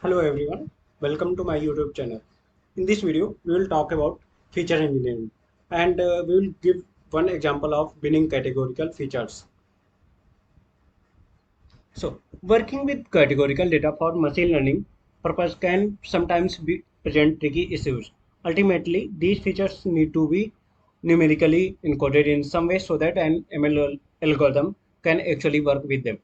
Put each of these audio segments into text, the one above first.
Hello everyone, welcome to my YouTube channel. In this video, we will talk about feature engineering and we will give one example of winning categorical features. So, working with categorical data for machine learning purpose can sometimes be present tricky issues. Ultimately, these features need to be numerically encoded in some way so that an ML algorithm can actually work with them.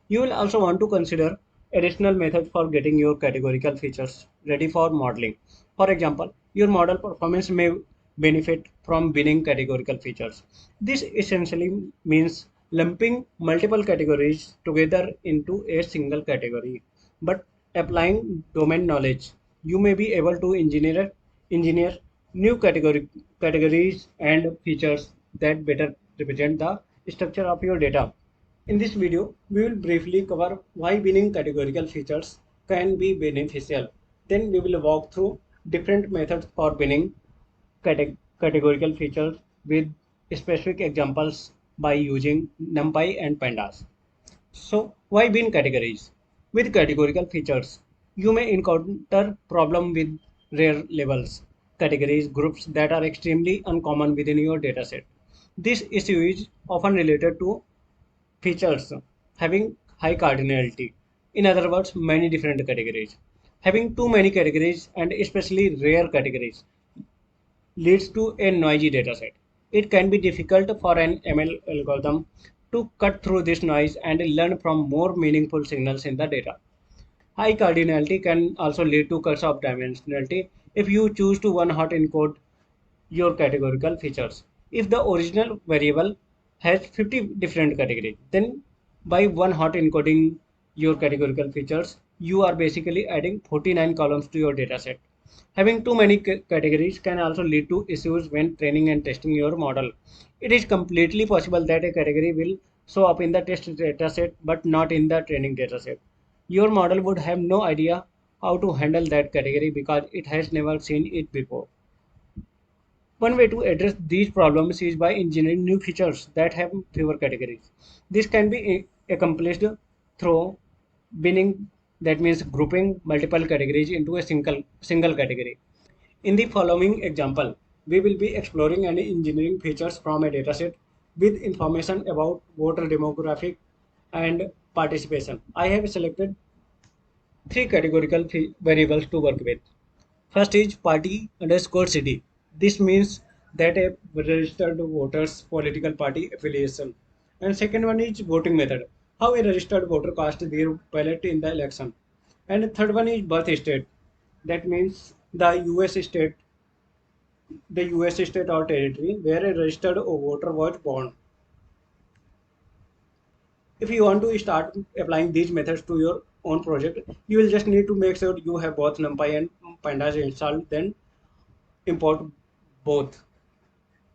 You will also want to consider additional methods for getting your categorical features ready for modeling. For example, your model performance may benefit from winning categorical features. This essentially means lumping multiple categories together into a single category. But applying domain knowledge, you may be able to engineer new categories and features that better represent the structure of your data. In this video, we will briefly cover why winning categorical features can be beneficial. Then we will walk through different methods for winning categorical features with specific examples by using NumPy and Pandas. So, why bin categories? With categorical features, you may encounter problem with rare labels, categories, groups that are extremely uncommon within your dataset. This issue is often related to features having high cardinality. In other words, many different categories. Having too many categories and especially rare categories leads to a noisy dataset. It can be difficult for an ML algorithm to cut through this noise and learn from more meaningful signals in the data. High cardinality can also lead to cuts of dimensionality if you choose to one hot encode your categorical features. If the original variable has 50 different categories, then by one hot encoding your categorical features, you are basically adding 49 columns to your dataset. Having too many categories can also lead to issues when training and testing your model. It is completely possible that a category will show up in the test dataset but not in the training dataset. Your model would have no idea how to handle that category because it has never seen it before. One way to address these problems is by engineering new features that have fewer categories. This can be accomplished through binning, that means grouping multiple categories into a single category. In the following example, we will be exploring and engineering features from a dataset with information about voter demographic and participation. I have selected three categorical variables to work with. First is party underscore city. This means that a registered voter's political party affiliation. And second one is voting method. How a registered voter cast their ballot in the election. And third one is birth state. That means the US state or territory where a registered voter was born. If you want to start applying these methods to your own project, you will just need to make sure you have both NumPy and Pandas installed, then import both.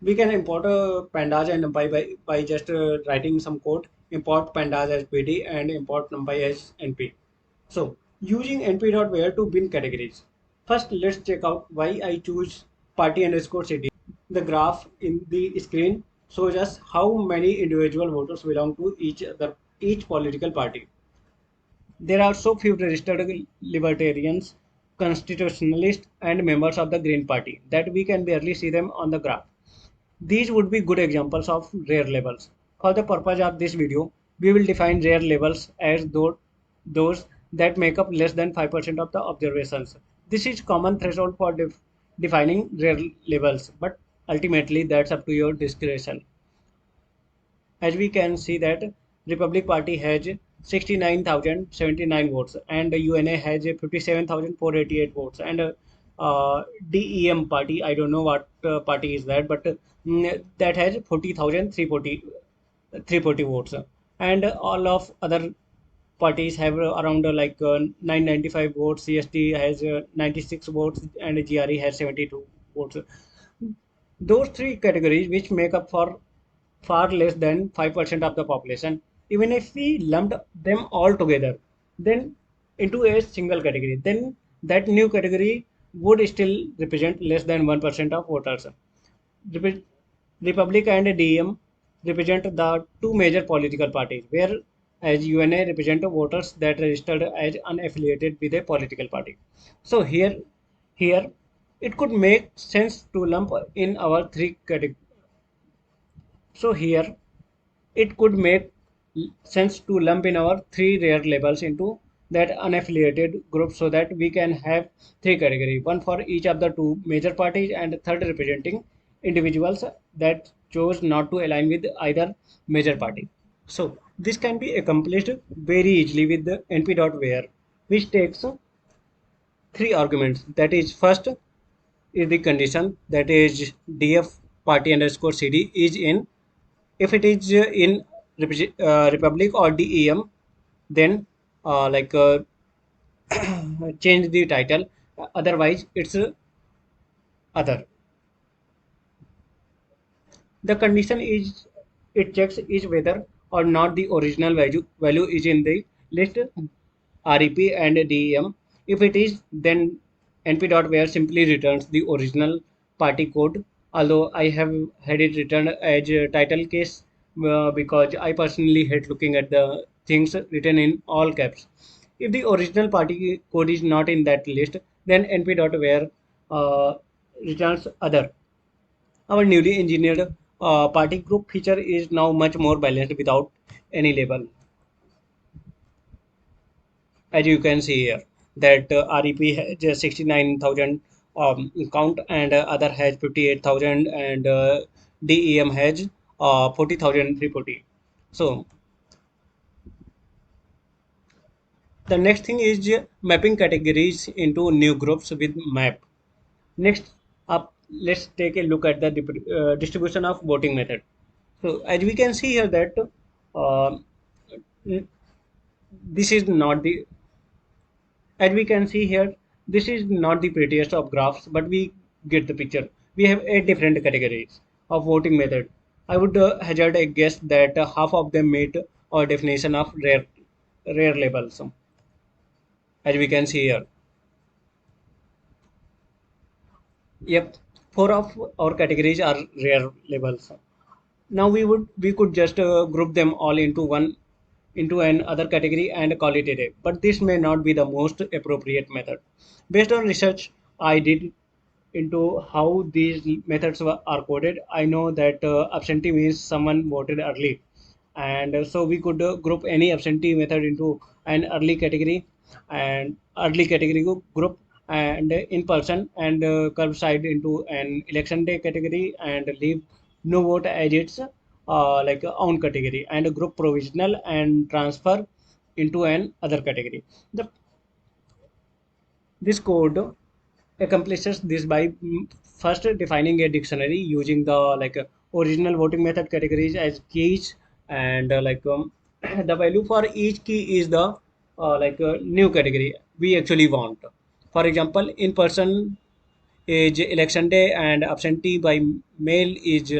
We can import pandas and numpy by just writing some code, import pandas as pd and import numpy as np. So using np.where to bin categories. First, let's check out why I choose party underscore city. The graph in the screen shows us how many individual voters belong to each political party. There are so few registered libertarians, constitutionalists, and members of the Green Party that we can barely see them on the graph. These would be good examples of rare labels. For the purpose of this video, we will define rare labels as those that make up less than 5% of the observations. This is common threshold for defining rare labels, but ultimately that's up to your discretion. As we can see that Republic Party has 69,079 votes and UNA has 57,488 votes and DEM party, I don't know what party is that, but that has 40,340 votes, and all of other parties have around 995 votes. CST has 96 votes and GRE has 72 votes. Those three categories which make up for far less than 5% of the population. Even if we lumped them all together, then into a single category, then that new category would still represent less than 1% of voters. Republic and DEM represent the two major political parties, where as UNA represent voters that registered as unaffiliated with a political party. So here it could make sense to lump in our three categories. So here it could make sense to lump in our three rare labels into that unaffiliated group so that we can have three categories, one for each of the two major parties and third representing individuals that chose not to align with either major party. So this can be accomplished very easily with the np.where, which takes three arguments. That is, first is the condition, that is df party underscore cd is in. If it is in republic or dem, then like change the title. Otherwise it's other. The condition is, it checks is whether or not the original value is in the list REP and DEM. If it is, then np.where simply returns the original party code. Although I have had it returned as a title case because I personally hate looking at the things written in all caps. If the original party code is not in that list, then np.where uh, returns other. Our newly engineered party group feature is now much more balanced without any label. As you can see here, that REP has 69,000 count and other has 58,000 and DEM has 40,340. So the next thing is mapping categories into new groups with map. Next up, let's take a look at the distribution of voting method. So as we can see here that uh, this is not the, as we can see here, this is not the prettiest of graphs, but we get the picture. We have 8 different categories of voting method. I would hazard a guess that half of them meet our definition of rare labels, as we can see here. Yep, four of our categories are rare labels. Now we could just group them all into an other category and call it a day. But this may not be the most appropriate method. Based on research I did into how these methods are coded, I know that absentee means someone voted early, and so we could group any absentee method into an early category and early category group, and in person and curbside into an election day category, and leave no vote as its like own category, and group provisional and transfer into an other category. The This code accomplishes this by first defining a dictionary using the original voting method categories as keys, and the value for each key is the new category we actually want. For example, in person is election day, and absentee by mail is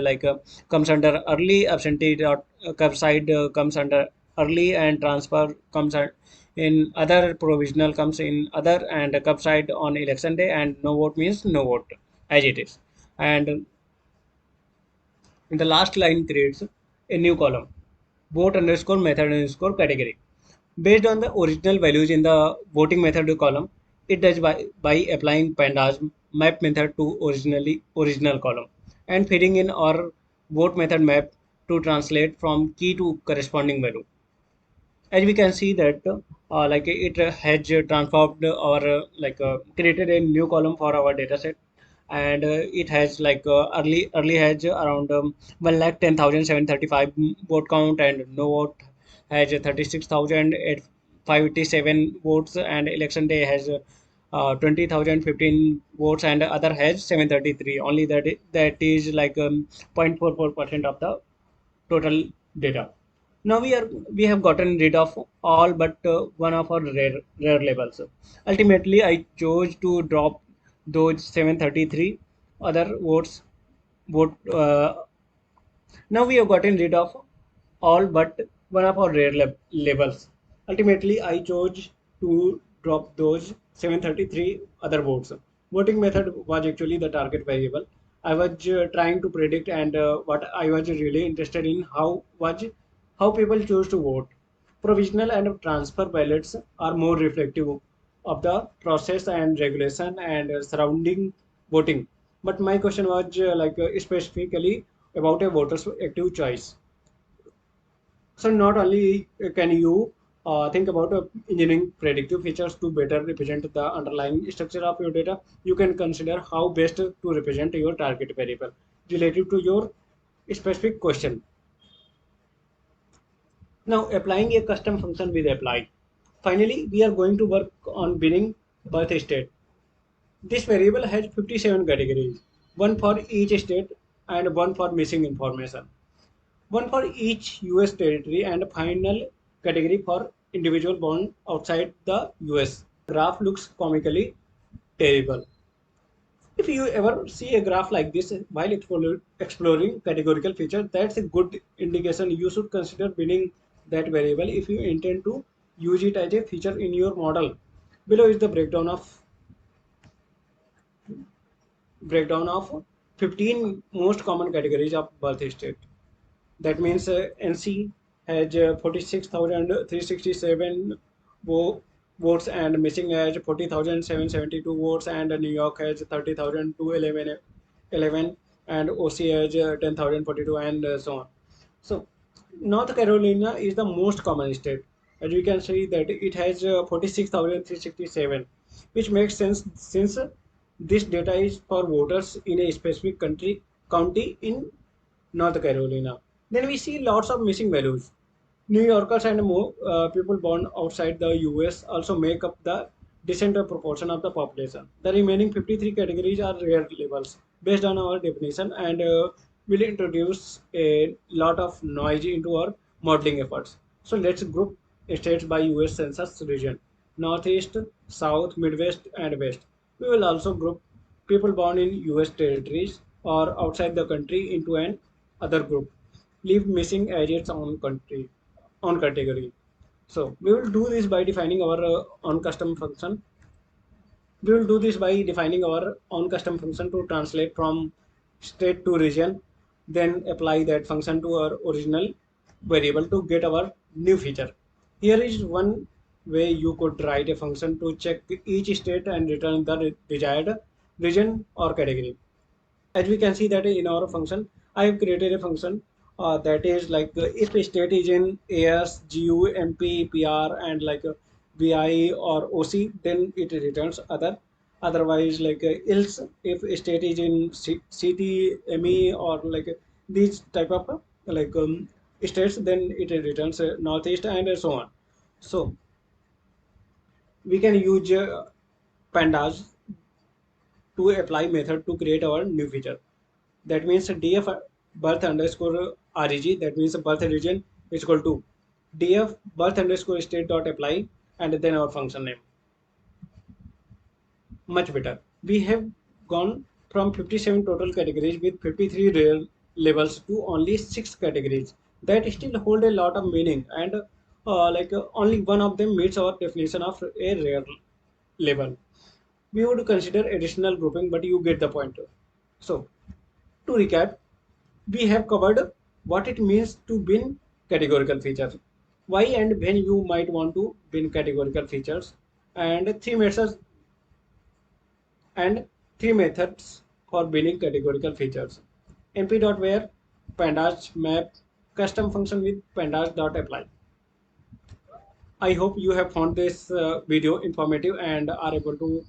comes under early, absentee dot curbside comes under early, and transfer comes in other, provisional comes in other, and curbside on election day, and no vote means no vote as it is. And in the last line creates a new column, vote underscore method underscore category. Based on the original values in the voting method column, it does by applying pandas map method to original column and feeding in our vote method map to translate from key to corresponding value. As we can see that it has transformed or created a new column for our data set, and it has early has around 1,10,735 vote count, and no vote has 36,587 votes, and election day has 20,015 votes, and other has 733. Only that is 0.44% of the total data. Now we have gotten rid of all but one of our rare labels. Ultimately, I chose to drop those 733 other vote. Now we have gotten rid of all but one of our labels. Ultimately, I chose to drop those 733 other votes. Voting method was actually the target variable. I was trying to predict, and what I was really interested in how people choose to vote. Provisional and transfer ballots are more reflective of the process and regulation and surrounding voting. But my question was specifically about a voter's active choice. So not only can you think about engineering predictive features to better represent the underlying structure of your data, you can consider how best to represent your target variable relative to your specific question. Now applying a custom function with apply. Finally, we are going to work on binning birth state. This variable has 57 categories, one for each state and one for missing information, one for each US territory, and a final category for individual born outside the US. Graph looks comically terrible. If you ever see a graph like this while exploring categorical features, that's a good indication you should consider binning that variable if you intend to use it as a feature in your model. Below is the breakdown of 15 most common categories of birth state. That means NC has 46,367 votes and missing has 40,772 votes, and New York has 30,211 and OC has 10,042 and so on. So North Carolina is the most common state. As we can see that it has 46,367, which makes sense since this data is for voters in a specific county in North Carolina. Then we see lots of missing values. New Yorkers and more people born outside the US also make up the decent proportion of the population. The remaining 53 categories are rare labels based on our definition and will introduce a lot of noise into our modeling efforts. So let's group states by US Census region: Northeast, South, Midwest, and West. We will also group people born in US territories or outside the country into an other group. Leave missing as its own country on category. So we will do this by defining our on custom function. We will do this by defining our on custom function to translate from state to region, then apply that function to our original variable to get our new feature. Here is one way you could write a function to check each state and return the desired region or category. As we can see that in our function, I have created a function that is if a state is in AS, GU, MP, PR, and VI or OC, then it returns other. Otherwise, else if a state is in CT, ME, or these type of states, then it returns Northeast and so on. So we can use pandas to apply method to create our new feature. That means df birth underscore reg, that means birth region is equal to df birth underscore state dot apply, and then our function name. Much better. We have gone from 57 total categories with 53 rare labels to only 6 categories that still hold a lot of meaning, and only one of them meets our definition of a rare label. We would consider additional grouping, but you get the point. So to recap, we have covered what it means to bin categorical features, why and when you might want to bin categorical features, and and three methods for binning categorical features. mp.where, pandas map, custom function with pandas.apply. I hope you have found this video informative and are able to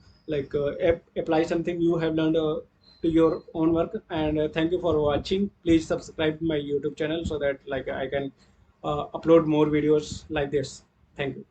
apply something you have learned to your own work. And thank you for watching. Please subscribe to my YouTube channel so that I can upload more videos like this. Thank you.